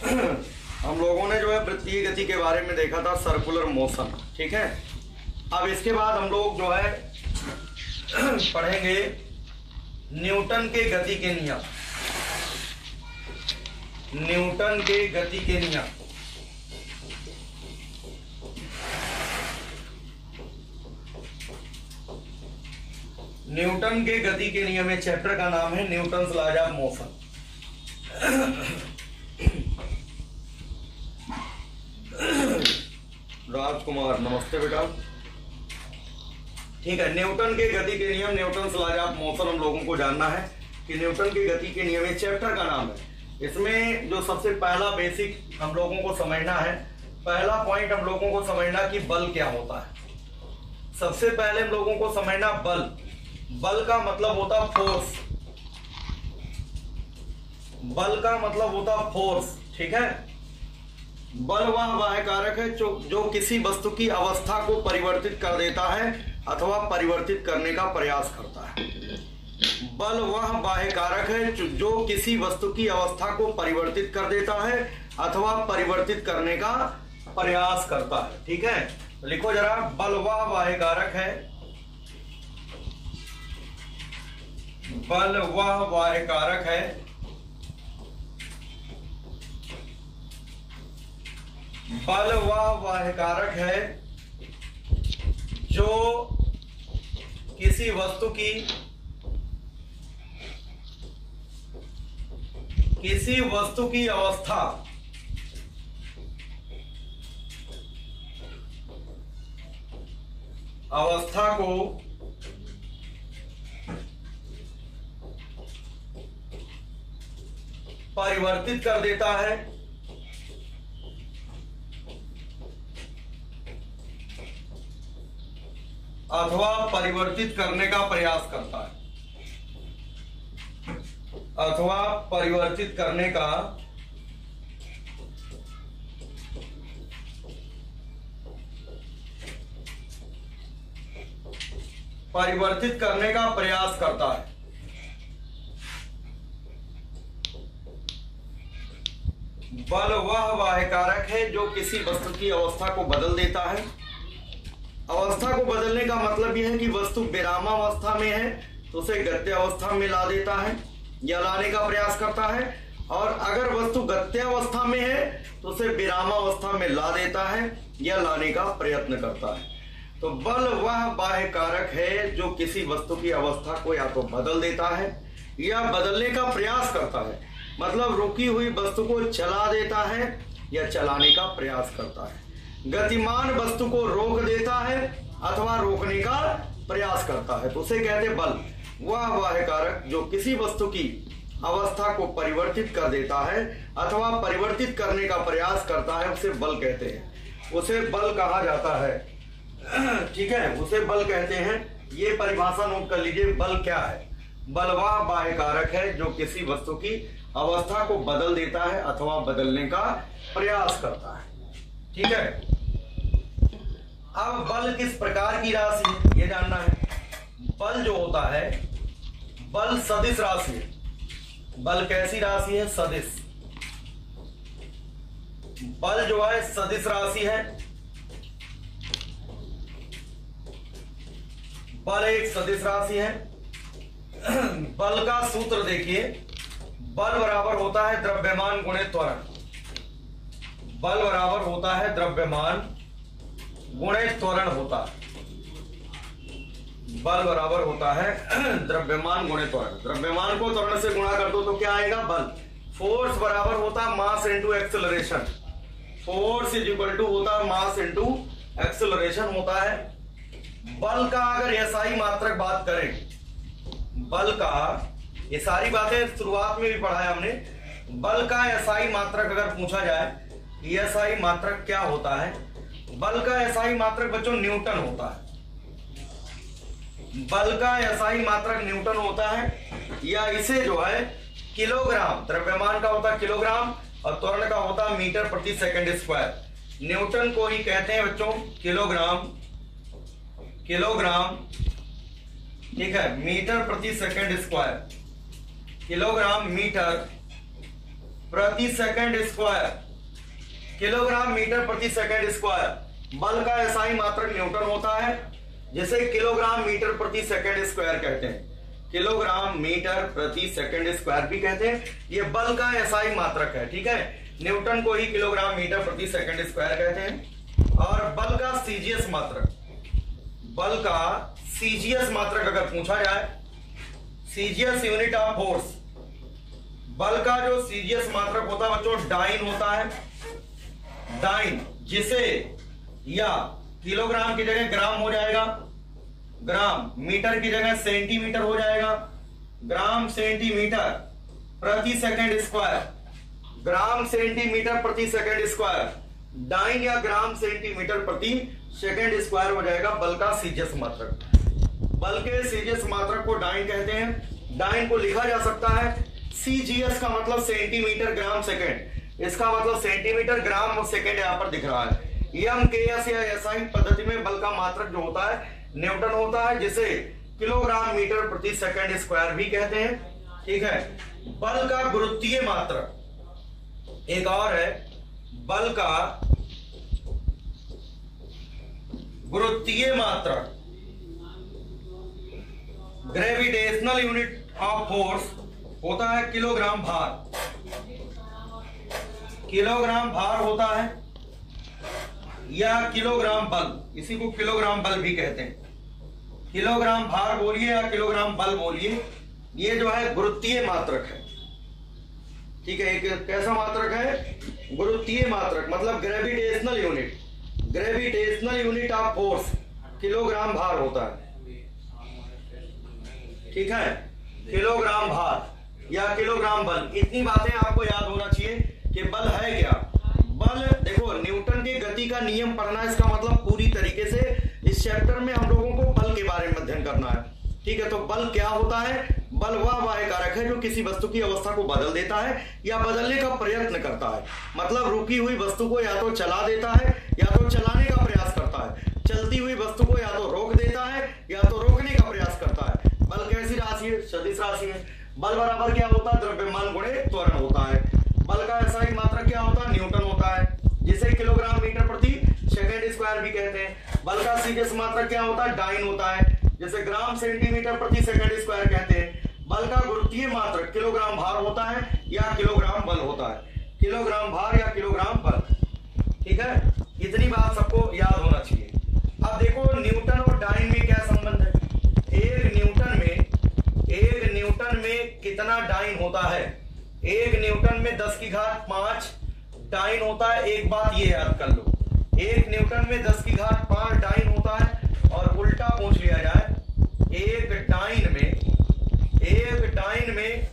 हम लोगों ने जो है वृत्तीय गति के बारे में देखा था, सर्कुलर मोशन। ठीक है, अब इसके बाद हम लोग जो है पढ़ेंगे न्यूटन के गति के नियम। न्यूटन के गति के नियम। न्यूटन के गति के नियम, ये चैप्टर का नाम है न्यूटन्स लॉज ऑफ मोशन। राजकुमार नमस्ते बेटा। ठीक है, न्यूटन के गति के नियम, न्यूटन्स लॉज ऑफ मोशन हम लोगों को जानना है कि न्यूटन के गति के नियम, ये चैप्टर का नाम है। इसमें जो सबसे पहला बेसिक हम लोगों को समझना है, पहला पॉइंट हम लोगों को समझना कि बल क्या होता है। सबसे पहले हम लोगों को समझना बल। बल का मतलब होता फोर्स। बल का मतलब होता फोर्स। ठीक है, बल वह बाह्य कारक है जो किसी वस्तु की अवस्था को परिवर्तित कर देता है अथवा परिवर्तित करने का प्रयास करता है। बल वह बाह्य कारक है जो किसी वस्तु की अवस्था को परिवर्तित कर देता है अथवा परिवर्तित करने का प्रयास करता है। ठीक है, लिखो जरा, बल वह बाह्य कारक है, बल वह बाह्य कारक है बल वह बाह्य कारक है जो किसी वस्तु की अवस्था को परिवर्तित कर देता है अथवा परिवर्तित करने का प्रयास करता है, अथवा परिवर्तित करने का प्रयास करता है। बल वह बाह्य कारक है जो किसी वस्तु की अवस्था को बदल देता है। अवस्था को बदलने का मतलब यह है कि वस्तु विरामावस्था में है तो उसे गत्यावस्था में ला देता है या लाने का प्रयास करता है, और अगर वस्तु गत्यावस्था में है तो उसे विरामावस्था में ला देता है या लाने का प्रयत्न करता है। तो बल वह बाह्य कारक है जो किसी वस्तु की अवस्था को या तो बदल देता है या बदलने का प्रयास करता है, मतलब रुकी हुई वस्तु को चला देता है या चलाने का प्रयास करता है। गतिमान वस्तु को रोक देता है अथवा रोकने का प्रयास करता है, तो उसे कहते हैं बल। वह बाह्य कारक जो किसी वस्तु की अवस्था को परिवर्तित कर देता है अथवा परिवर्तित करने का प्रयास करता है, उसे बल कहते हैं, उसे बल कहा जाता है। ठीक है, उसे बल कहते हैं। ये परिभाषा नोट कर लीजिए, बल क्या है। बल वह बाह्य कारक है जो किसी वस्तु की अवस्था को बदल देता है अथवा बदलने का प्रयास करता है। ठीक है, अब बल किस प्रकार की राशि है ये जानना है। बल जो होता है, बल सदिश राशि है। बल कैसी राशि है? सदिश। बल जो है सदिश राशि है। बल एक सदिश राशि है। बल का सूत्र देखिए, बल बराबर होता है द्रव्यमान गुणित त्वरण। बल बराबर होता है द्रव्यमान गुणित त्वरण होता है। बल बराबर होता है द्रव्यमान गुणित त्वरण। द्रव्यमान को त्वरण से गुणा कर दो तो क्या आएगा? बल। फोर्स बराबर होता है mass into acceleration. Force is equal to होता है मास इंटू एक्सेलरेशन होता है। बल का अगर एसआई मात्रक बात करें, बल का, ये सारी बातें शुरुआत में भी पढ़ा है हमने। बल का एसआई मात्रक अगर पूछा जाए, एसआई मात्रक क्या होता है? बल का एसआई मात्रक बच्चों न्यूटन होता है। बल का एसआई मात्रक न्यूटन होता है, या इसे जो है किलोग्राम, द्रव्यमान का होता है किलोग्राम और त्वरण का होता है मीटर प्रति सेकंड स्क्वायर। न्यूटन को ही कहते हैं बच्चों किलोग्राम। किलोग्राम, ठीक है, मीटर प्रति सेकंड स्क्वायर। किलोग्राम मीटर प्रति सेकंड स्क्वायर, किलोग्राम मीटर प्रति सेकंड स्क्वायर। बल का एसआई मात्रक न्यूटन होता है, जिसे किलोग्राम मीटर प्रति सेकंड स्क्वायर कहते हैं। किलोग्राम मीटर प्रति सेकंड स्क्वायर भी कहते हैं। ये बल का एसआई मात्रक है, ठीक है। न्यूटन को ही किलोग्राम मीटर प्रति सेकंड स्क्वायर कहते हैं। और बल का सीजीएस मात्रक, बल का सीजीएस मात्रक अगर पूछा जाए, सीजीएस यूनिट ऑफ फोर्स, बल का जो सीजीएस मात्रक होता है बच्चों डाइन होता है। डाइन, जिसे या किलोग्राम की जगह ग्राम हो जाएगा, ग्राम, मीटर की जगह सेंटीमीटर हो जाएगा, ग्राम सेंटीमीटर प्रति सेकंड स्क्वायर, ग्राम सेंटीमीटर प्रति सेकंड स्क्वायर, डाइन या ग्राम सेंटीमीटर प्रति सेकंड स्क्वायर हो जाएगा बल का सीजीएस मात्रक। बल के सीजीएस मात्रक को डाइन कहते हैं। डाइन को लिखा जा सकता है, सीजीएस का मतलब सेंटीमीटर ग्राम सेकंड, इसका मतलब सेंटीमीटर ग्राम और सेकंड यहां पर दिख रहा है। एम के एस या एसआई पद्धति में बल का मात्रक जो होता है न्यूटन होता है, जिसे किलोग्राम मीटर प्रति सेकंड स्क्वायर भी कहते हैं, ठीक है। बल का गुरुत्वीय मात्रक एक और है, बल का गुरुत्वीय मात्रक, ग्रेविटेशनल यूनिट ऑफ फोर्स होता है किलोग्राम भार। किलोग्राम भार होता है या किलोग्राम बल, इसी को किलोग्राम बल भी कहते हैं। किलोग्राम भार बोलिए या किलोग्राम बल बोलिए, ये जो है गुरुत्वीय मात्रक है, ठीक है। एक कैसा मात्रक है? गुरुत्वीय मात्रक, मतलब gravitational unit, gravitational unit of force kilogram भार होता है, ठीक है। किलोग्राम भार या किलोग्राम बल, इतनी बातें आपको याद होना चाहिए कि बल है क्या। बल, देखो न्यूटन के गति का नियम पढ़ना, इसका मतलब पूरी तरीके से इस चैप्टर में हम लोगों को बल के बारे में अध्ययन करना है, ठीक है। तो बल क्या होता है? बल वह बाह्य कारक है जो किसी वस्तु की अवस्था को बदल देता है या बदलने का प्रयत्न करता है। मतलब रुकी हुई वस्तु को या तो चला देता है या तो चलाने का प्रयास करता है, चलती हुई वस्तु को या तो रोक देता है या तो रोकने का प्रयास करता है। बल कैसी राशि है? सदिश राशि है। बल बराबर क्या होता है? द्रव्यमान गुणे त्वरण होता है। बल का एसआई मात्रक क्या होता है? न्यूटन होता है, जिसे किलोग्राम मीटर प्रति सेकंड स्क्वायर भी कहते हैं। बल का सीजीएस मात्रक क्या होता है? डाइन होता है, जिसे ग्राम सेंटीमीटर प्रति सेकंड स्क्वायर कहते हैं। बल का गुरुत्वीय मात्रक किलोग्राम भार होता है या किलोग्राम बल होता है, किलोग्राम भार या किलोग्राम बल, ठीक है। इतनी बात सबको याद होना चाहिए। अब देखो न्यूटन और डाइन में क्या संबंध है। एक न्यूटन में कितना डाइन होता है? एक न्यूटन में 10 की घात 5 डाइन होता है। एक बात ये याद कर लो, एक न्यूटन में 10 की घात 5 डाइन होता है। और उल्टा पूछ लिया जाए, एक डाइन में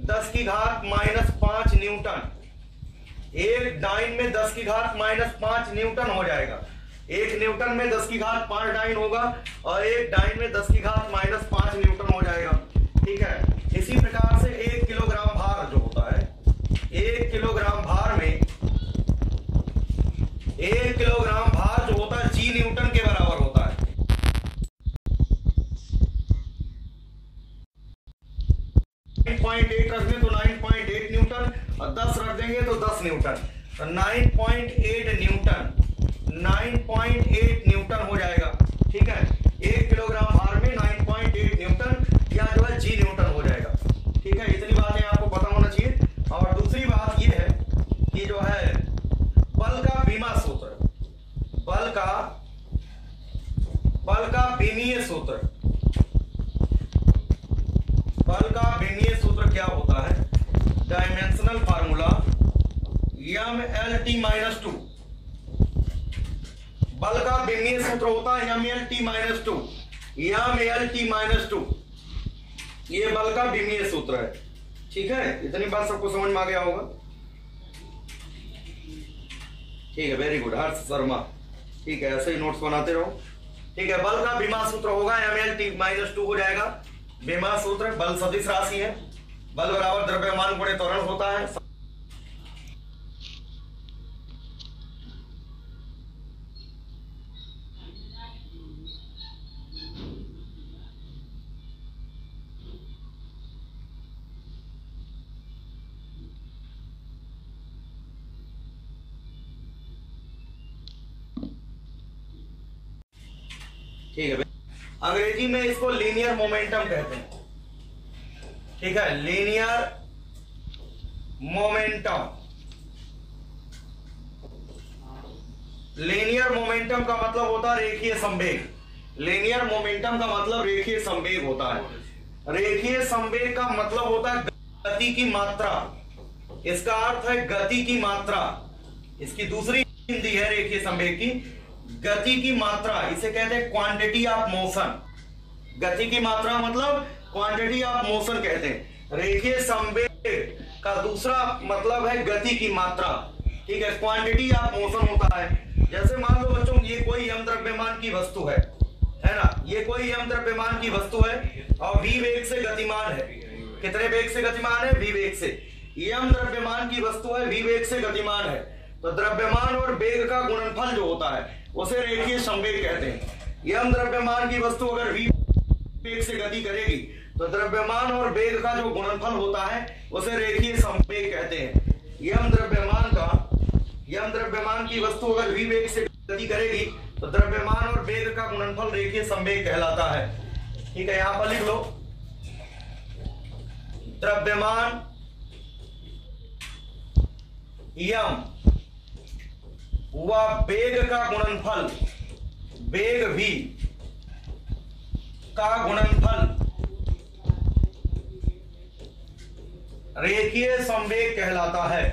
10 की घात -5 न्यूटन, एक डाइन में 10 की घात -5 न्यूटन हो जाएगा। एक न्यूटन में 10 की घात 5 डाइन होगा और एक डाइन में 10 की घात -5 न्यूटन हो जाएगा, ठीक है। इसी प्रकार से 1 किलोग्राम भार जो होता है, 1 किलोग्राम भार में 1 किलोग्राम भार जो होता है जी न्यूटन के बराबर होता है। 9.8 रख दें तो 9.8 न्यूटन और 10 रख देंगे तो 10 न्यूटन, तो 9.8 न्यूटन, 9.8 न्यूटन हो जाएगा, ठीक है। 1 किलोग्राम भार में 9.8 न्यूटन या जो है जी न्यूटन हो जाएगा, ठीक है। इतनी बातें आपको पता होना चाहिए। और दूसरी बात यह है कि जो है बल का बीमा सूत्र, बल का विमीय सूत्र, बल का विमीय सूत्र क्या होता है? Dimensional formula MLT-2। बल का विमीय सूत्र होता है MLT-2, MLT-2, ये बल का विमीय सूत्र है, ठीक है। इतनी बात सबको समझ में आ गया होगा, ठीक है। वेरी गुड हर्ष शर्मा, ठीक है। ऐसे ही नोट्स बनाते रहो, ठीक है। बल का विमा सूत्र होगा MLT-2 हो जाएगा। विमा सूत्र बल सदिश राशि है, बल बराबर द्रव्यमान गुणे त्वरण होता है। ठीक है, अंग्रेजी में इसको लीनियर मोमेंटम कहते हैं। ठीक है, लीनियर मोमेंटम। लीनियर मोमेंटम का मतलब होता है रेखीय संवेग। लीनियर मोमेंटम का मतलब रेखीय संवेग होता है। रेखीय संवेग का मतलब होता है गति की मात्रा। इसका अर्थ है गति की मात्रा। इसकी दूसरी हिंदी है रेखीय संवेग की गति की मात्रा। इसे कहते हैं क्वांटिटी ऑफ मोशन। गति की मात्रा मतलब क्वांटिटी ऑफ मोशन कहते हैं। रेखीय संवेग का दूसरा मतलब है गति की मात्रा। ठीक है, क्वांटिटी ऑफ मोशन होता है। जैसे मान लो बच्चों, ये कोई यम द्रव्यमान की वस्तु है ना, ये कोई यम द्रव्यमान की वस्तु है और v वेग से गतिमान है। कितने वेग से गतिमान है? v वेग से। यम द्रव्यमान की वस्तु है, v वेग से गतिमान है, तो द्रव्यमान और वेग का गुणनफल जो होता है उसे रेखीय संवेग कहते हैं। यम द्रव्यमान की वस्तु अगर v वेग से गति करेगी तो द्रव्यमान और वेग का जो गुणनफल होता है उसे रेखीय संवेग कहते हैं। यम द्रव्यमान की वस्तु अगर v वेग से गति करेगी तो द्रव्यमान और वेग का गुणनफल रेखीय संवेग कहलाता है। ठीक है, यहां पर लिख लो, द्रव्यमान यम व वेग का गुणनफल, वेग v का गुणनफल रेखीय संवेग कहलाता है।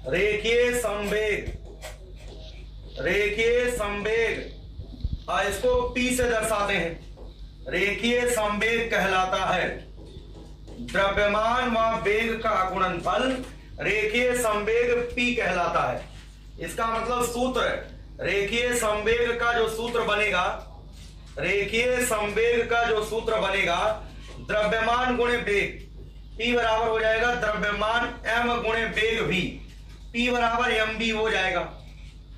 रेखीय संवेग, रेखीय संवेग, इसको P से दर्शाते हैं। रेखीय संवेग कहलाता है। द्रव्यमान व वेग का गुणनफल रेखीय संवेग P कहलाता है। इसका मतलब सूत्र, रेखीय संवेग का जो सूत्र बनेगा, रेखीय संवेग का जो सूत्र बनेगा, द्रव्यमान गुणे वेग, P बराबर हो जाएगा द्रव्यमान m गुणे वेग v, P बराबर mv हो जाएगा।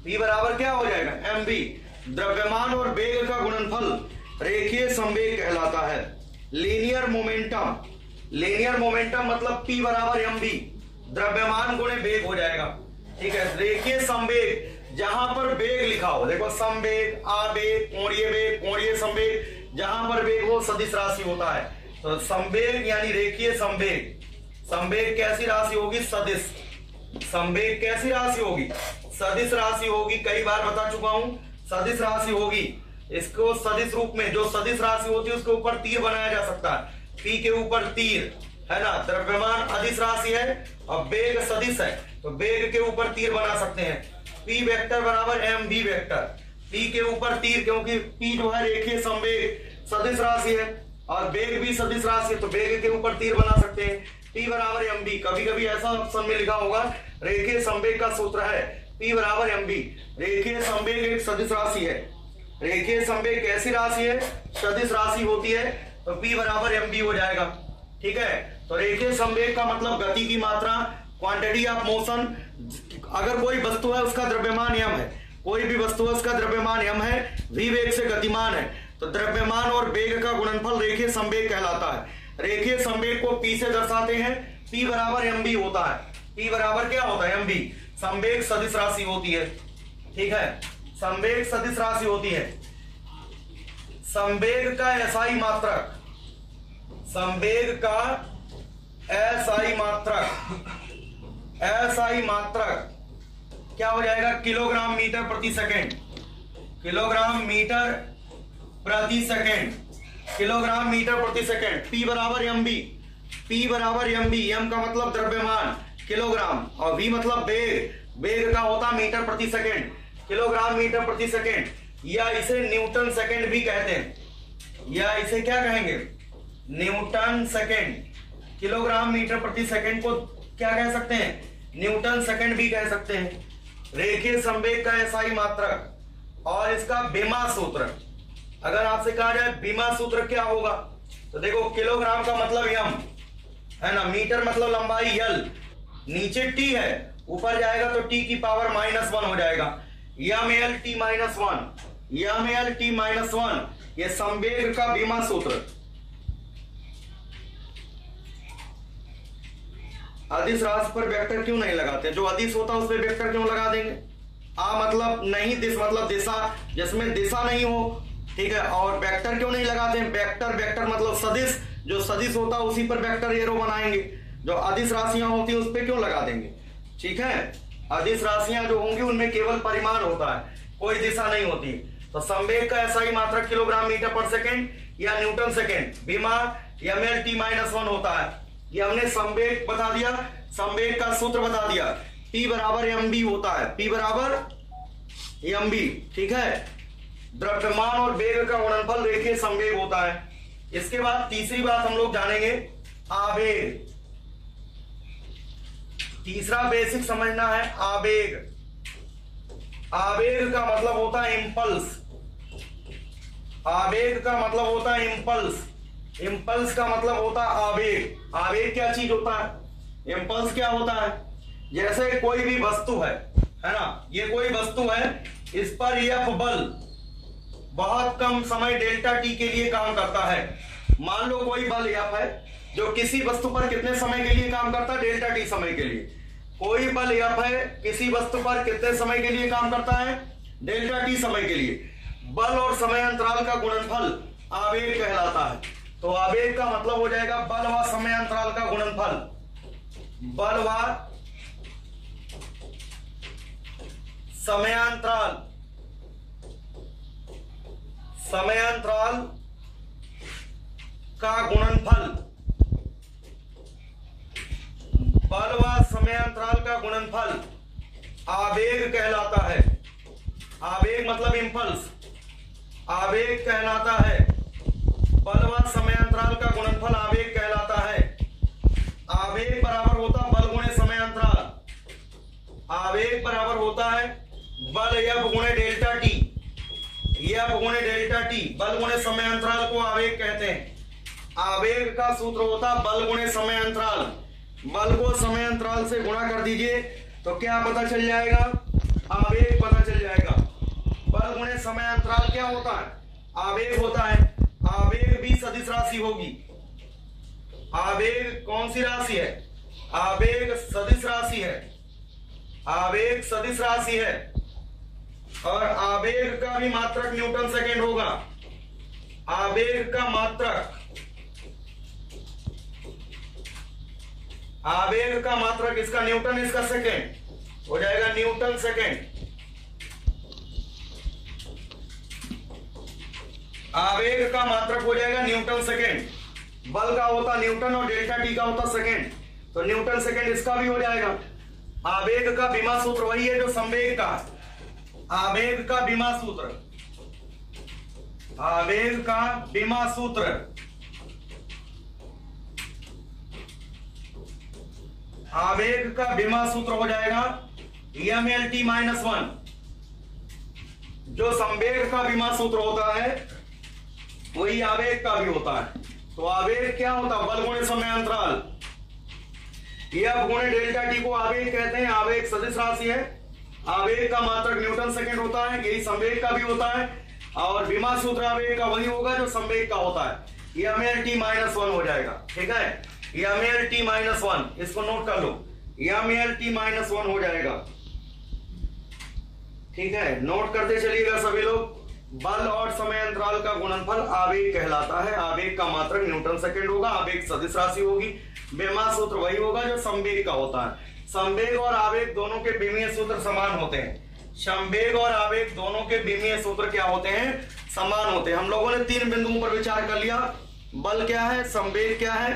P बराबर क्या हो जाएगा? mv। द्रव्यमान और वेग का गुणनफल रेखीय संवेग कहलाता है। लीनियर मोमेंटम, लीनियर मोमेंटम मतलब P बराबर mv, द्रव्यमान गुणे वेग हो जाएगा। ठीक है, रेखीय संवेग जहां पर वेग लिखा हो, देखो संवेग, आवेग, कोणीय वेग, कोणीय संवेग, जहां पर वेग हो सदिश राशि होता है। तो संवेग यानी रेखीय संवेग, संवेग कैसी राशि होगी? सदिश। संवेग कैसी राशि होगी? सदिश राशि होगी। कई बार बता चुका हूं, सदिश राशि होगी। इसको सदिश रूप में, जो सदिश राशि होती है उसके ऊपर तीर बनाया जा सकता है। P के ऊपर तीर है ना, द्रव्यमान अदिश राशि है और वेग सदिश है, तो वेग के ऊपर तीर बना सकते हैं। P वेक्टर बराबर mv वेक्टर। P के ऊपर तीर, क्योंकि P जो है रेखीय संवेग सदिश राशि है और वेग भी सदिश राशि है, तो वेग के ऊपर तीर बना सकते हैं। P बराबर mv। कभी कभी ऐसा ऑप्शन में लिखा होगा रेखीय संवेग का सूत्र है P बराबर mv। रेखीय संवेग एक सदिश राशि है। रेखीय संवेग कैसी राशि है? सदिश राशि होती है, तो P बराबर mv हो जाएगा। ठीक है, तो रेखीय संवेग का मतलब गति की मात्रा, क्वांटिटी ऑफ मोशन। अगर कोई वस्तु है उसका द्रव्यमान m है, कोई भी वस्तु है उसका द्रव्यमान m है, v वेग से गतिमान है, तो द्रव्यमान और वेग का गुणनफल रेखीय संवेग कहलाता है। रेखीय संवेग को P से दर्शाते हैं। P बराबर mv होता है। P बराबर क्या होता है? mv। संवेग सदिश राशि होती है। ठीक है, संवेग सदिश राशि होती है। संवेग का एसआई मात्रक, संवेग का एसआई मात्रक, एसआई मात्रक क्या हो जाएगा? किलोग्राम मीटर प्रति सेकेंड। किलोग्राम मीटर प्रति सेकेंड, किलोग्राम मीटर प्रति सेकेंड। P बराबर mv। P बराबर mv, m का मतलब द्रव्यमान, किलोग्राम, और v मतलब वेग, वेग का होता मीटर प्रति सेकेंड, किलोग्राम मीटर प्रति सेकेंड, या इसे न्यूटन सेकेंड भी कहते हैं। या इसे क्या कहेंगे? Newton second. किलोग्राम मीटर प्रति सेकेंड को क्या कह सकते हैं? न्यूटन सेकेंड भी कह सकते हैं। रेखीय संवेग का एसआई मात्रक और इसका बीमा सूत्र। अगर आपसे कहा जाए बीमा सूत्र क्या होगा, तो देखो किलोग्राम का मतलब m है ना, मीटर मतलब लंबाई l, नीचे t है, ऊपर जाएगा तो t की पावर -1 हो जाएगा। ml t -1, ml t -1, ये संवेग का बीमा सूत्र। अदिश राशि पर वेक्टर क्यों नहीं लगाते? जो अदिश होता है उस पर वेक्टर क्यों लगा देंगे? मतलब नहीं, दिश मतलब दिशा, जिसमें दिशा नहीं हो ठीक है। और वेक्टर क्यों नहीं लगाते हैं? वेक्टर मतलब सदिश, जो सदिश होता है उसी पर वेक्टर एरो बनाएंगे। जो अदिश राशियां होती है उस पर क्यों लगा देंगे? ठीक है। अदिश राशियां जो होंगी उनमें केवल परिमाण होता है, कोई दिशा नहीं होती। तो संवेग का ऐसा ही मात्रक किलोग्राम मीटर पर सेकेंड या न्यूटन सेकेंड विमा mlt-1 होता है। ये हमने संवेग बता दिया, संवेग का सूत्र बता दिया, P बराबर mb होता है, P बराबर mb। ठीक है। द्रव्यमान और वेग का गुणनफल रेखीय संवेग होता है। इसके बाद तीसरी बात हम लोग जानेंगे, आवेग। तीसरा बेसिक समझना है, आवेग। आवेग का मतलब होता है इंपल्स। आवेग का मतलब होता है इंपल्स। इंपल्स का मतलब होता है आवेग। आवेग क्या चीज होता है? इंपल्स क्या होता है? जैसे कोई भी वस्तु है ना, ये कोई वस्तु है, इस पर F बल बहुत कम समय डेल्टा टी के लिए काम करता है। मान लो कोई बल F है जो किसी वस्तु पर कितने समय के लिए काम करता है? डेल्टा टी समय के लिए। कोई बल F है किसी वस्तु पर कितने समय के लिए काम करता है? डेल्टा टी समय के लिए। बल और समय अंतराल का गुणनफल आवेग कहलाता है। तो आवेग का मतलब हो जाएगा बल व समय अंतराल का गुणनफल। बल व समयांतराल, समयांतराल का गुणनफल। बल व समयांतराल का गुणनफल आवेग कहलाता है। आवेग मतलब इंपल्स, आवेग कहलाता है। बल व समयांतराल का गुणनफल आवेग कहलाता है। आवेग बराबर होता बल गुणे समयांतराल। आवेग बराबर होता है बल F गुणे डेल्टा टी। F गुणे डेल्टा टी, बल गुणे समयांतराल को आवेग कहते हैं। आवेग का सूत्र होता बल गुणे समयांतराल। बल को समयांतराल से गुणा कर दीजिए तो क्या पता चल जाएगा? आवेग पता चल जाएगा। बल गुणे समयांतराल क्या होता है? आवेग होता है। आवेग भी सदिश राशि होगी। आवेग कौन सी राशि है? आवेग सदिश राशि है। आवेग सदिश राशि है और आवेग का भी मात्रक न्यूटन सेकेंड होगा। आवेग का मात्रक, आवेग का मात्रक इसका न्यूटन, इसका सेकेंड हो जाएगा न्यूटन सेकेंड। आवेग का मात्रक हो जाएगा न्यूटन सेकेंड। बल का होता न्यूटन और डेल्टा टी का होता सेकेंड, तो न्यूटन सेकेंड इसका भी हो जाएगा। आवेग का विमा सूत्र वही है जो संवेग का। आवेग का विमा सूत्र, आवेग का विमा सूत्र, आवेग का विमा सूत्र हो जाएगा mlt-1। जो संवेग का विमा सूत्र होता है वही आवेग का भी होता है। तो आवेग क्या होता है? बल गुणे समय अंतराल। F गुणे डेल्टा टी को आवेग कहते हैं। आवेग सदिश राशि है। आवेग का मात्रक न्यूटन सेकेंड होता है, यही संवेग का भी होता है। और विमा सूत्र आवेग का वही होगा जो संवेग का होता है। mlt-1 हो जाएगा। ठीक है, mlt-1, इसको नोट कर लो, mlt-1 हो जाएगा। ठीक है, नोट करते चलिएगा सभी लोग। बल और समय अंतराल का गुणनफल आवेग कहलाता है। आवेग का मात्रक न्यूटन सेकेंड होगा। आवेग सदिश राशि होगी। विमा सूत्र वही होगा जो संवेग का होता है। संवेग और आवेग दोनों के विमीय सूत्र समान होते हैं। संवेग और आवेग दोनों के विमीय सूत्र क्या होते हैं? समान होते हैं। हम लोगों ने 3 बिंदुओं पर विचार कर लिया। बल क्या है, संवेग क्या है,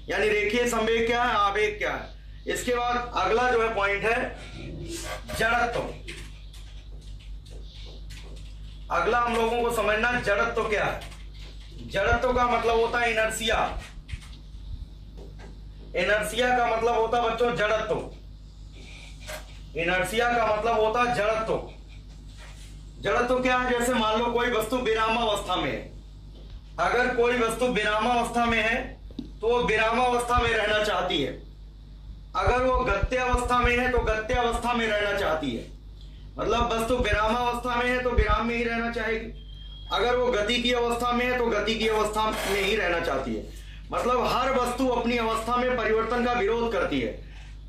यानी रेखीय संवेग क्या है, आवेग क्या है। इसके बाद अगला जो है पॉइंट है जड़त्व। अगला हम लोगों को समझना जड़त्व क्या है। जड़त्व का मतलब होता है इनर्शिया। इनर्शिया का मतलब होता है बच्चों जड़त्व। इनर्शिया का मतलब होता है जड़त्व। जड़त्व क्या है? जैसे मान लो कोई वस्तु विरामावस्था में है। अगर कोई वस्तु विरामावस्था में है तो वो विरामावस्था में रहना चाहती है। अगर वो गत्यावस्था में है तो गत्यावस्था में रहना चाहती है। मतलब वस्तु विरामावस्था में है तो विराम में ही रहना चाहेगी। अगर वो गति की अवस्था में है तो गति की अवस्था में ही रहना चाहती है। मतलब हर वस्तु अपनी अवस्था में परिवर्तन का विरोध करती है।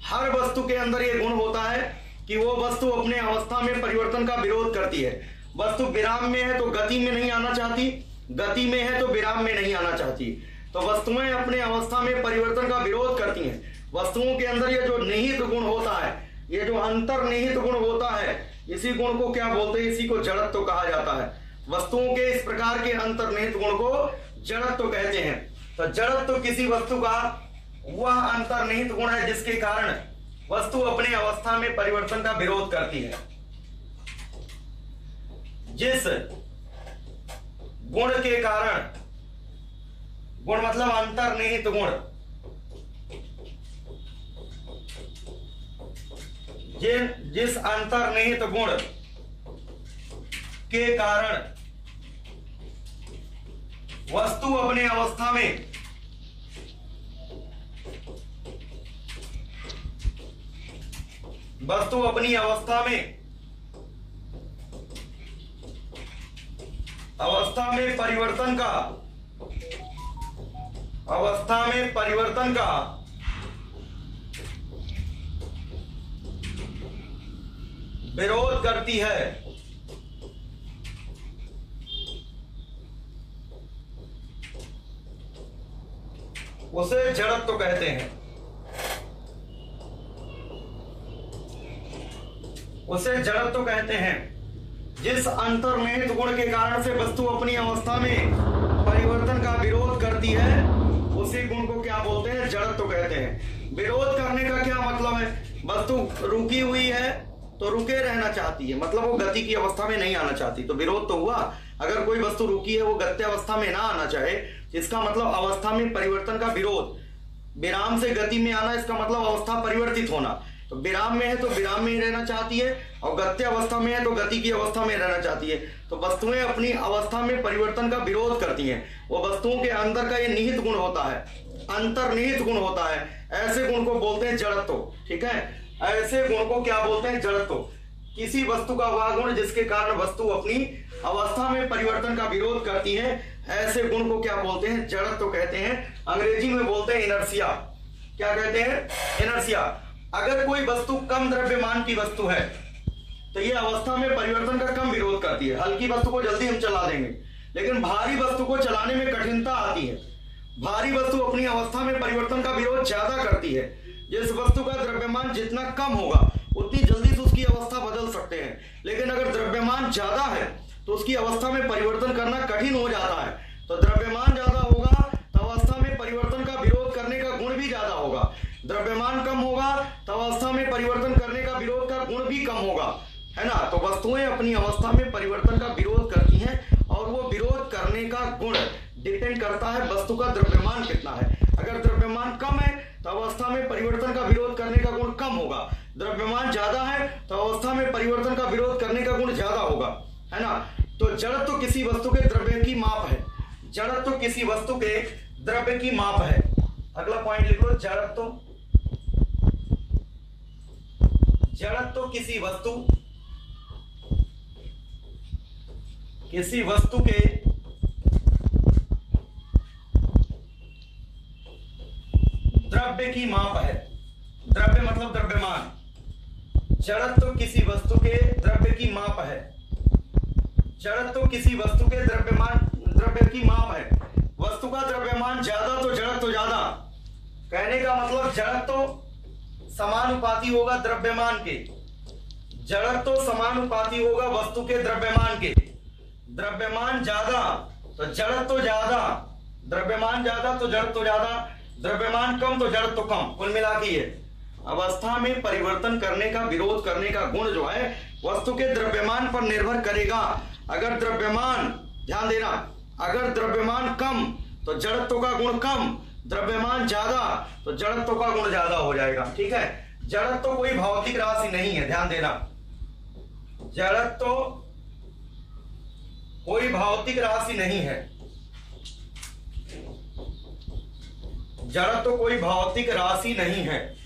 हर वस्तु के अंदर ये गुण होता है कि वो वस्तु अपने अवस्था में परिवर्तन का विरोध करती है। वस्तु विराम में है तो गति में नहीं आना चाहती, गति में है तो विराम में नहीं आना चाहती। तो वस्तुएं अपने अवस्था में परिवर्तन का विरोध करती हैं। वस्तुओं के अंदर ये जो निहित गुण होता है, ये जो अंतर्निहित गुण होता है, इसी गुण को क्या बोलते हैं? इसी को जड़त्व कहा जाता है। वस्तुओं के इस प्रकार के अंतर्निहित गुण को जड़त्व कहते हैं। तो जड़त्व किसी वस्तु का वह अंतर्निहित गुण है जिसके कारण वस्तु अपने अवस्था में परिवर्तन का विरोध करती है। जिस गुण के कारण, गुण मतलब अंतर्निहित गुण, जिस अंतर्निहित गुण के कारण वस्तु अपने अवस्था में अपनी अवस्था में परिवर्तन का विरोध करती है, उसे जड़त्व कहते हैं। उसे जड़त्व कहते हैं। जिस अंतर्निहित गुण के कारण से वस्तु अपनी अवस्था में परिवर्तन का विरोध करती है, उसी गुण को क्या बोलते हैं? जड़त्व कहते हैं। विरोध करने का क्या मतलब है? वस्तु रुकी हुई है तो रुके रहना चाहती है, मतलब वो गति की अवस्था में नहीं आना चाहती, तो विरोध तो हुआ। अगर कोई वस्तु रुकी है, वो गत्य अवस्था में ना आना चाहे, इसका मतलब अवस्था में परिवर्तन का विरोध। विराम से गति में आना, इसका मतलब अवस्था परिवर्तित होना। तो विराम में है तो विराम में ही रहना चाहती है, और गत्य अवस्था में है तो गति की अवस्था में रहना चाहती है। तो वस्तुएं अपनी अवस्था में परिवर्तन का विरोध करती हैं। वो वस्तुओं के अंदर का ये निहित गुण होता है, अंतर्निहित गुण होता है। ऐसे गुण को बोलते हैं जड़त्व। ठीक है, ऐसे गुण को क्या बोलते हैं? जड़त्व। किसी वस्तु का वह गुण जिसके कारण वस्तु अपनी अवस्था में परिवर्तन का विरोध करती है, ऐसे गुण को क्या बोलते हैं? जड़त्व कहते हैं। अंग्रेजी में बोलते हैं इनर्शिया। क्या कहते हैं? इनर्शिया। अगर कोई वस्तु कम द्रव्यमान की वस्तु है तो ये अवस्था में परिवर्तन का कम विरोध करती है। हल्की वस्तु को जल्दी हम चला देंगे, लेकिन भारी वस्तु को चलाने में कठिनता आती है। भारी वस्तु अपनी अवस्था में परिवर्तन का विरोध ज्यादा करती है। जिस वस्तु का द्रव्यमान जितना कम होगा उतनी जल्दी से उसकी अवस्था बदल सकते हैं, लेकिन अगर द्रव्यमान ज्यादा है तो उसकी अवस्था में परिवर्तन करना कठिन हो जाता है। तो द्रव्यमान ज्यादा होगा तो अवस्था में परिवर्तन का विरोध करने का गुण भी ज्यादा होगा। द्रव्यमान कम होगा तो अवस्था में परिवर्तन करने का विरोध का गुण भी कम होगा, है ना। तो वस्तुएं अपनी अवस्था में परिवर्तन का विरोध करती हैं, और वो विरोध करने का गुण डिपेंड करता है वस्तु का द्रव्यमान कितना है। अगर द्रव्यमान कम है तो अवस्था में परिवर्तन का विरोध करने का गुण कम होगा। द्रव्यमान ज्यादा है तो अवस्था में परिवर्तन का विरोध करने का गुण ज्यादा होगा, है ना। तो जड़त्व किसी वस्तु के द्रव्य की माप है। जड़त्व किसी वस्तु के द्रव्य की माप है। अगला पॉइंट लिख लो, जड़त्व। जड़त्व किसी वस्तु के द्रव्य की माप है। द्रव्य मतलब द्रव्यमान। जड़त्व किसी वस्तु के द्रव्य की माप है। जड़त्व किसी वस्तु के द्रव्य की माप है। वस्तु का द्रव्यमान ज्यादा तो जड़त्व ज्यादा। कहने का मतलब जड़त्व समानुपाती होगा द्रव्यमान के। जड़त्व समानुपाती होगा वस्तु के द्रव्यमान के। द्रव्यमान ज्यादा तो जड़त्व ज्यादा, द्रव्यमान ज्यादा तो जड़त्व ज्यादा, द्रव्यमान कम तो जड़त्व कम। कुल मिला के ये अवस्था में परिवर्तन करने का विरोध करने का गुण जो है वस्तु के द्रव्यमान पर निर्भर करेगा। अगर द्रव्यमान, ध्यान देना, अगर द्रव्यमान कम तो जड़त्व का गुण कम, द्रव्यमान ज्यादा तो जड़त्व का गुण ज्यादा हो जाएगा। ठीक है, जड़त्व कोई भौतिक राशि नहीं है, ध्यान देना। जड़त्व कोई भौतिक राशि नहीं है। जड़त्व कोई भौतिक राशि नहीं है।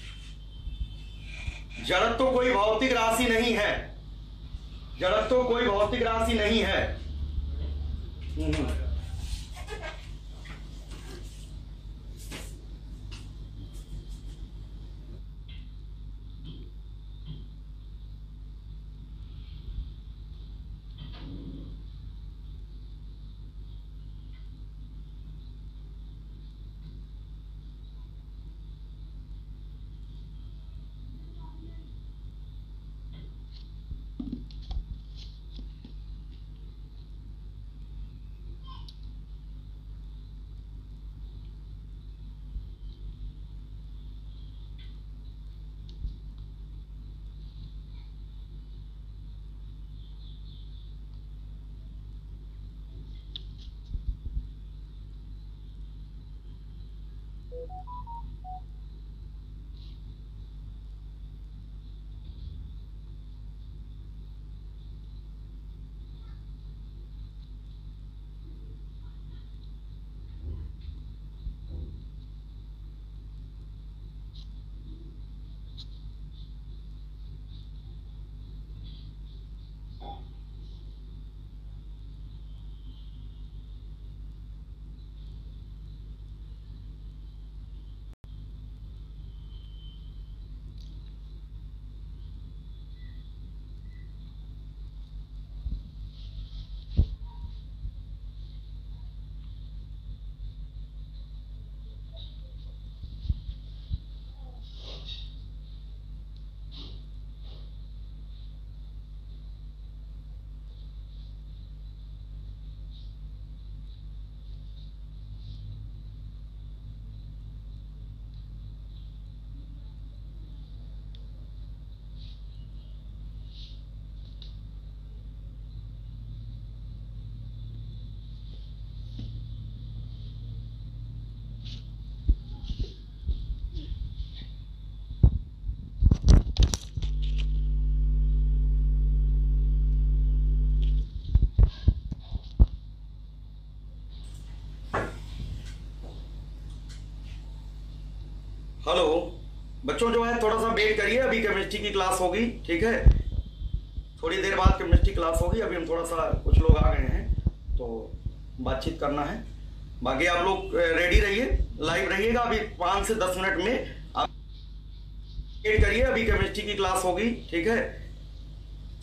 जड़त्व कोई भौतिक राशि नहीं है। जड़त्व कोई भौतिक राशि नहीं है। हेलो बच्चों, जो है थोड़ा सा वेट करिए, अभी केमिस्ट्री की क्लास होगी, ठीक है। थोड़ी देर बाद केमिस्ट्री क्लास होगी। अभी हम थोड़ा सा कुछ लोग आ गए हैं तो बातचीत करना है। बाकी आप लोग रेडी रहिए, लाइव रहिएगा। अभी 5 से 10 मिनट में आप वेट करिए, अभी केमिस्ट्री की क्लास होगी, ठीक है।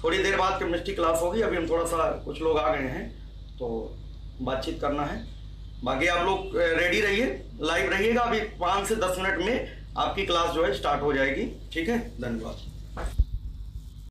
थोड़ी देर बाद केमिस्ट्री क्लास होगी। अभी हम थोड़ा सा कुछ लोग आ गए हैं तो बातचीत करना है। बाकी आप लोग रेडी रहिए, लाइव रहिएगा। अभी 5 से 10 मिनट में आपकी क्लास जो है स्टार्ट हो जाएगी, ठीक है। धन्यवाद।